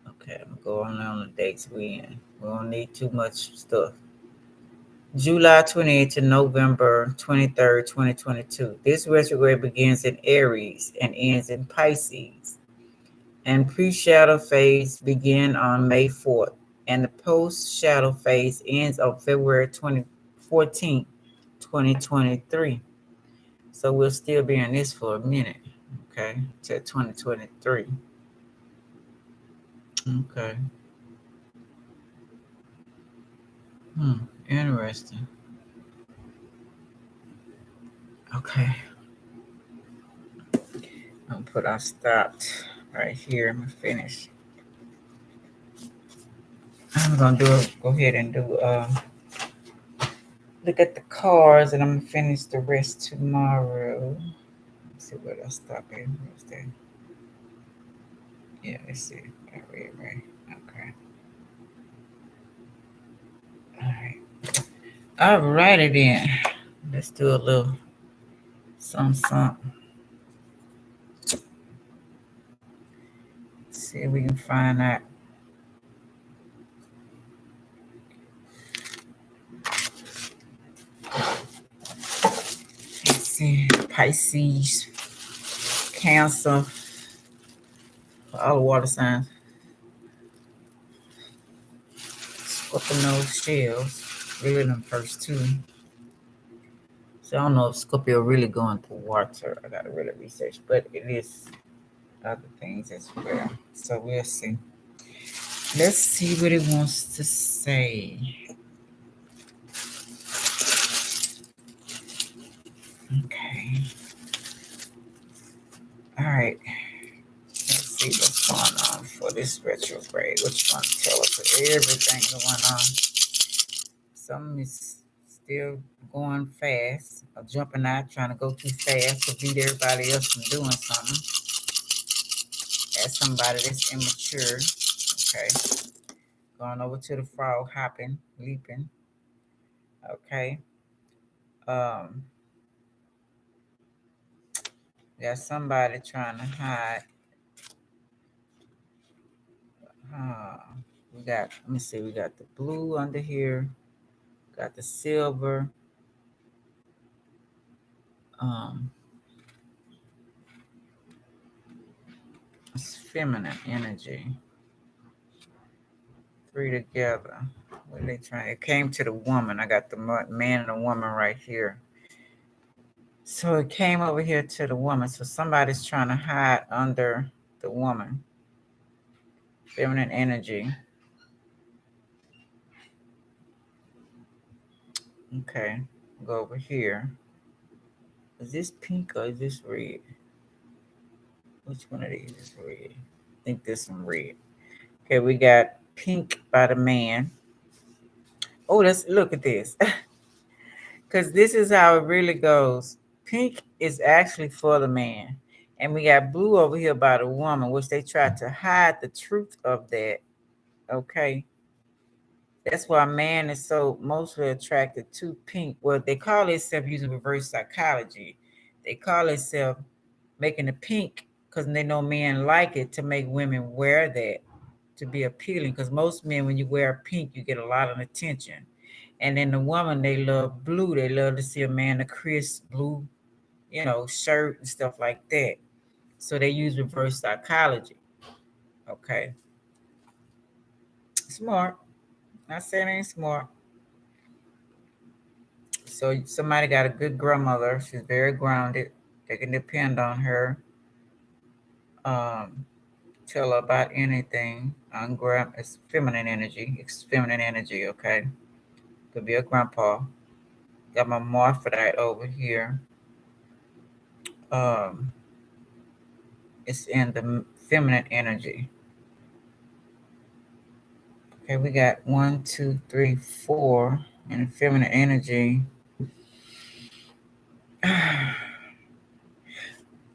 Okay, I'm going on the dates we in. We don't need too much stuff. July 28th to November 23rd, 2022. This retrograde begins in Aries and ends in Pisces. And pre-shadow phase begin on May 4th. And the post-shadow phase ends on February 14th, 2023. So we'll still be in this for a minute, okay, till 2023. Okay. Interesting. Okay. I'm put I stopped right here. I'm gonna finish. I'm gonna go ahead and do look at the cards, and I'm gonna finish the rest tomorrow. Let's see what I stop at. What's that? Yeah, let's see. Right. Okay. All right. All righty then. Let's do a little something. See if we can find out. Let's see. Pisces, Cancer, all the water signs. Scorpio shells. Really them first two. So I don't know if Scorpio really going to water. I gotta really research, but it is other things as well. So we'll see. Let's see what it wants to say. Okay. All right. Let's see what's going on for this retrograde. Which one tell us everything going on? Some is still going fast, or jumping out, trying to go too fast to beat everybody else from doing something. That's somebody that's immature. Okay. Going over to the frog, hopping, leaping. Okay. Um, got somebody trying to hide. Uh, we got, let me see, we got the blue under here, got the silver. Um, it's feminine energy. Three together. What are they trying? It came to the woman. I got the man and the woman right here. So it came over here to the woman. So somebody's trying to hide under the woman. Feminine energy. Okay. Go over here. Is this pink or is this red? Which one of these is red? I think this one red. Okay, we got pink by the man. Oh, let's look at this. Because this is how it really goes. Pink is actually for the man. And we got blue over here by the woman, which they tried to hide the truth of that. Okay. That's why man is so mostly attracted to pink. Well, they call itself using reverse psychology. They call itself making the pink because they know men like it to make women wear that to be appealing. Because most men, when you wear pink, you get a lot of attention. And then the woman, they love blue. They love to see a man in a crisp blue, shirt and stuff like that. So they use reverse psychology. Okay. Smart. Not saying it ain't smart. So somebody got a good grandmother. She's very grounded. They can depend on her. Um, Tell her about anything. It's feminine energy. It's feminine energy, okay? Could be a grandpa. Got my morphodite over here. Um, it's in the feminine energy. Okay, we got 1, 2, 3, 4 in the feminine energy.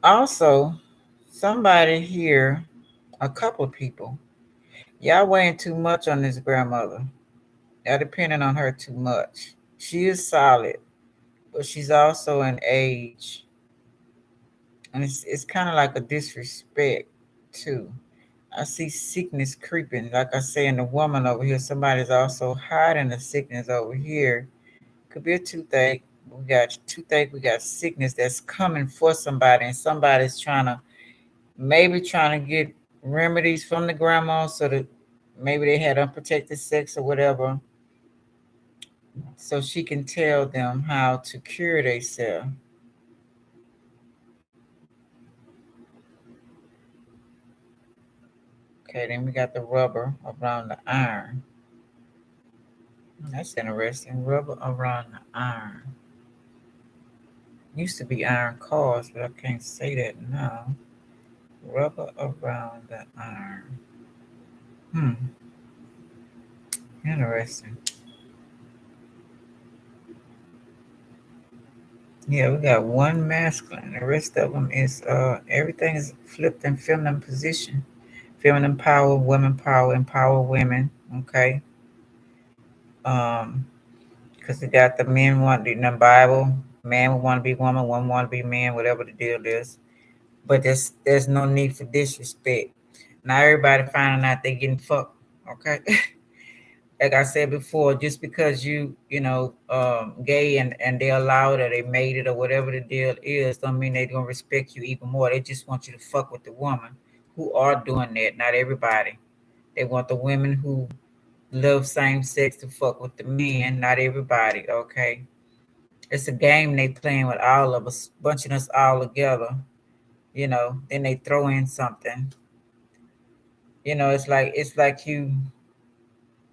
Also, somebody here, a couple of people, y'all weighing too much on this grandmother. Y'all depending on her too much. She is solid, but she's also an age. And it's kind of like a disrespect, too. I see sickness creeping. Like I say, in the woman over here, somebody's also hiding the sickness over here. Could be a toothache. We got toothache, we got sickness that's coming for somebody, and somebody's trying to get remedies from the grandma so that maybe they had unprotected sex or whatever, so she can tell them how to cure themselves. Okay, then we got the rubber around the iron. That's interesting. Rubber around the iron. Used to be iron cars, but I can't say that now. Rubber around the iron. Hmm. Interesting. Yeah, we got one masculine. The rest of them is everything is flipped in feminine position. Feminine power, women power, empower women. Okay. Um, because we got the men want in the Bible, man want to be woman, woman want to be man, whatever the deal is. But there's no need for disrespect. Now everybody finding out they getting fucked. Okay. Like I said before, just because gay and they allowed or they made it or whatever the deal is, don't mean they're gonna respect you even more. They just want you to fuck with the woman who are doing that. Not everybody. They want the women who love same sex to fuck with the men. Not everybody. Okay. It's a game they playing with all of us, bunching us all together. Then they throw in something. It's like you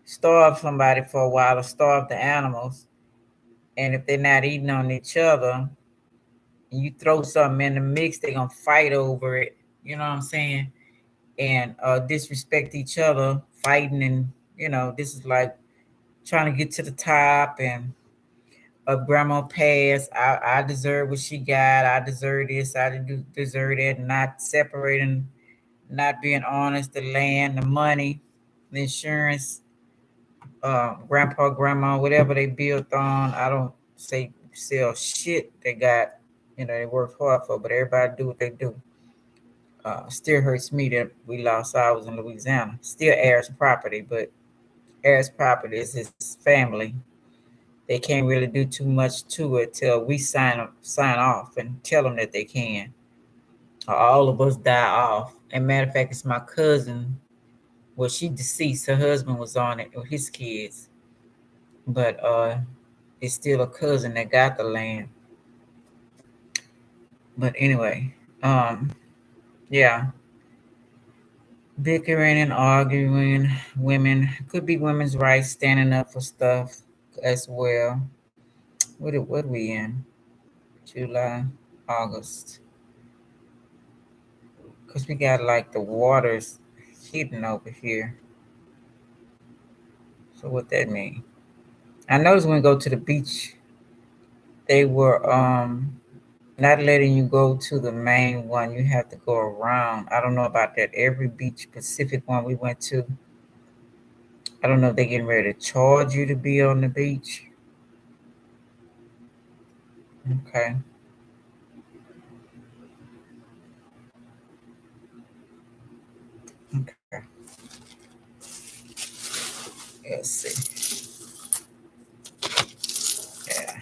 starve somebody for a while or starve the animals, and if they're not eating on each other, and you throw something in the mix, they're gonna fight over it. You know what I'm saying? And disrespect each other, fighting, and this is like trying to get to the top. And grandma passed. I deserve what she got. I deserve this. Deserve that. Not separating, not being honest. The land, the money, the insurance, grandpa, grandma, whatever they built on. I don't say sell shit they got. They work hard for, but everybody do what they do. Still hurts me that we lost ours in Louisiana. Still heirs property, but heirs property is his family. They can't really do too much to it till we sign off and tell them that they can. Or all of us die off. And matter of fact, it's my cousin. Well, she deceased. Her husband was on it with his kids, but it's still a cousin that got the land. But anyway, yeah, bickering and arguing. Women could be women's rights, standing up for stuff as well. What are we in? July, August. Because we got like the waters heating over here. So what that mean? I noticed when we go to the beach, they were not letting you go to the main one. You have to go around. I don't know about that. Every beach Pacific one we went to, I don't know if they're getting ready to charge you to be on the beach. Okay. Okay. Let's see. Yeah.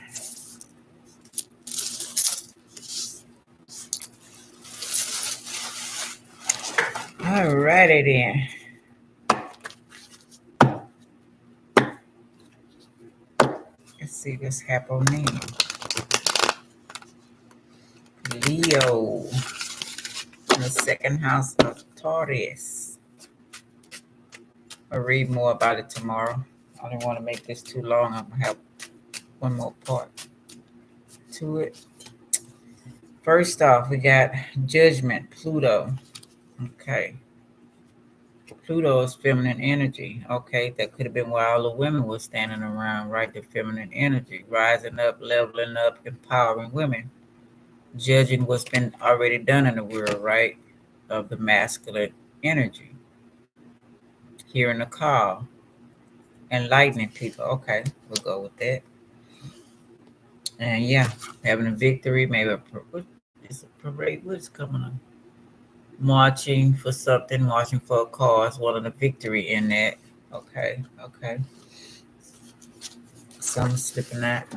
Alrighty then. Let's see what's happening. Leo, in the second house of Taurus. I'll read more about it tomorrow. I don't want to make this too long. I'm going to have one more part to it. First off, we got Judgment, Pluto. Okay. Pluto is feminine energy. Okay, that could have been why all the women were standing around, right? The feminine energy, rising up, leveling up, empowering women, judging what's been already done in the world, right? Of the masculine energy. Hearing the call, enlightening people. Okay, we'll go with that. And yeah, having a victory, maybe what is a parade? What's coming up? Marching for something, marching for a cause, wanting a victory in that. Okay, okay. Some sticking that.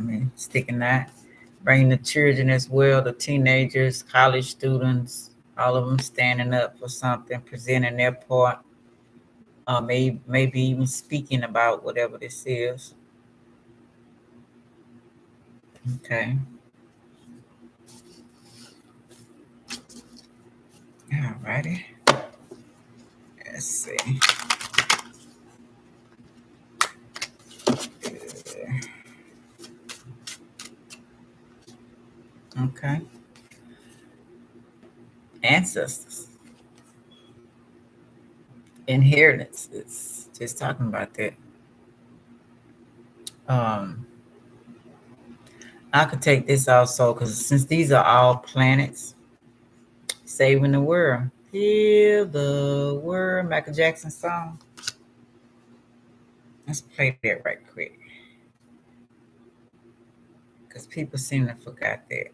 Bringing the children as well, the teenagers, college students, all of them standing up for something, presenting their part, maybe even speaking about whatever this is. Okay. Alrighty. Let's see. Okay. Ancestors. Inheritance. It's just talking about that. Um, I could take this also because since these are all planets, saving the world. Heal the world. Michael Jackson song. Let's play that right quick. Because people seem to forget that.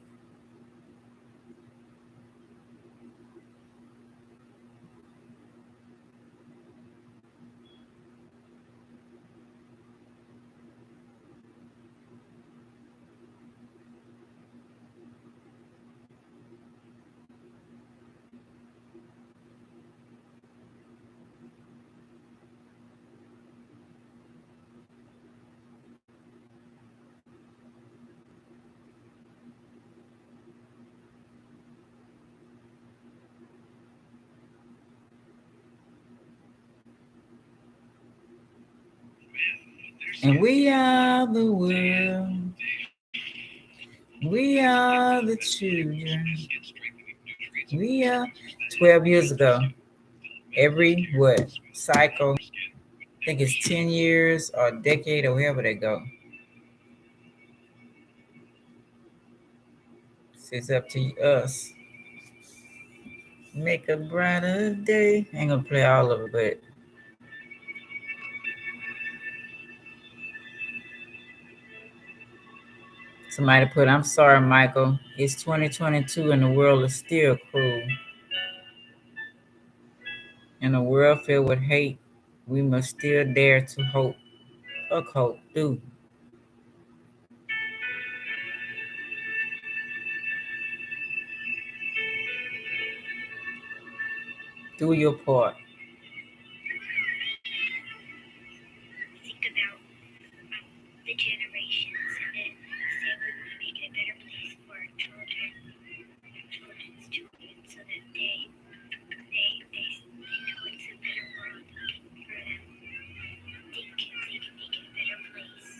And we are the world. We are the children. We are 12 years ago. Every what? Cycle. I think it's 10 years or a decade or wherever they go. So it's up to us. Make a brighter day. I ain't gonna play all of it, but somebody put, I'm sorry, Michael. It's 2022 and the world is still cruel. In a world filled with hate, we must still dare to hope. Fuck hope. Do your part. Think about the generations and then say we want to make it a better place for our children, our children's children, so that they know it's a better world for them. They can make it a better place.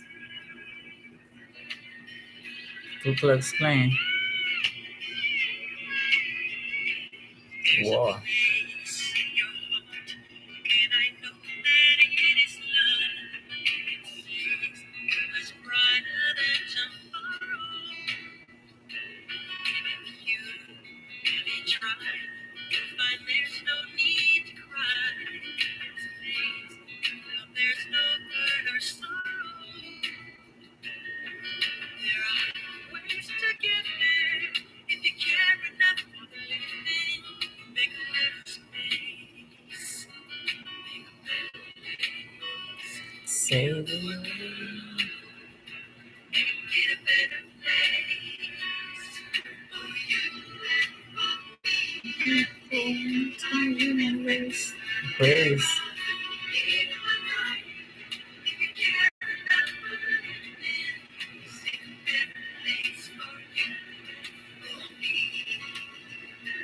Ku Klux Klan. War. Save the world. Praise.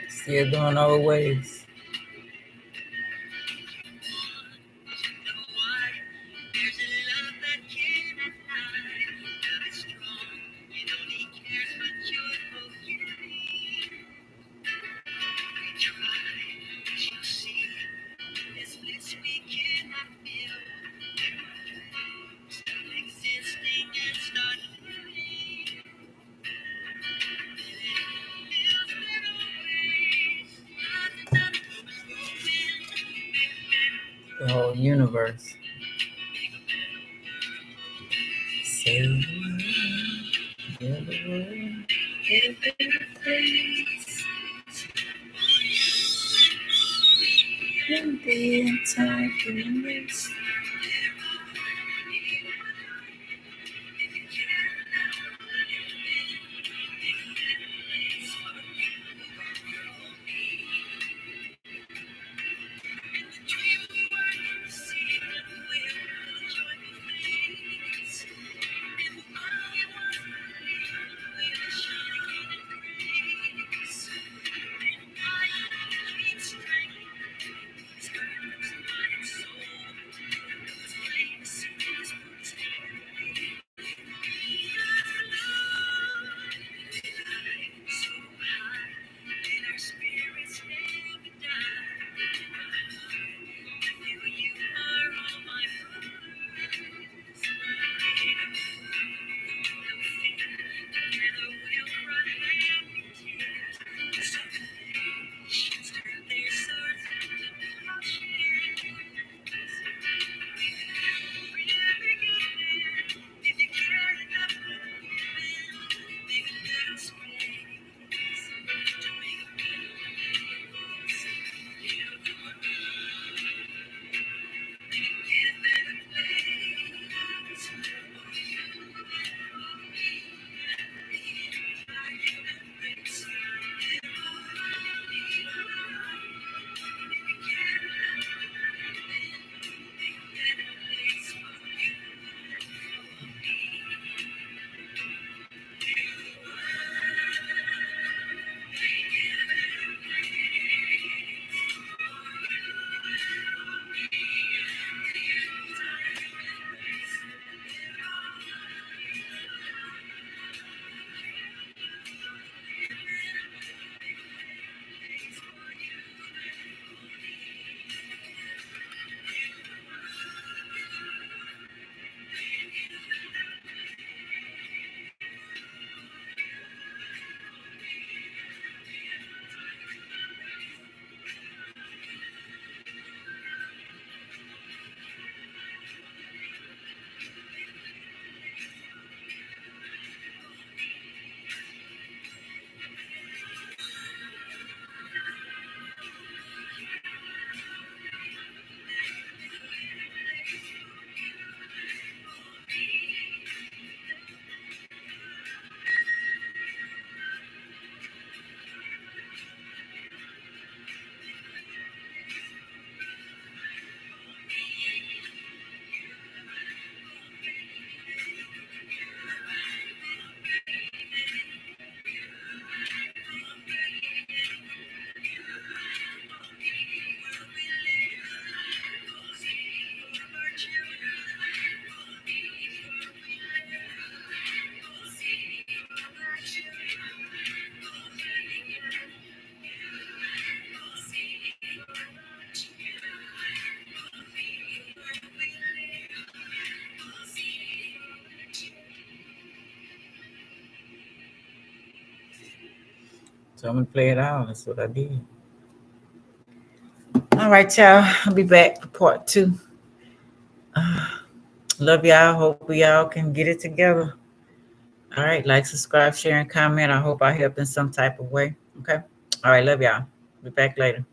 Still doing old ways. The whole universe. Save the world. Give the world. Get a better place. And be in time for this. Told me to play it out. That's what I did. All right, y'all. I'll be back for part two. Uh, love y'all. Hope y'all can get it together. All right. Like, subscribe, share, and comment. I hope I helped in some type of way. Okay. All right. Love y'all. Be back later.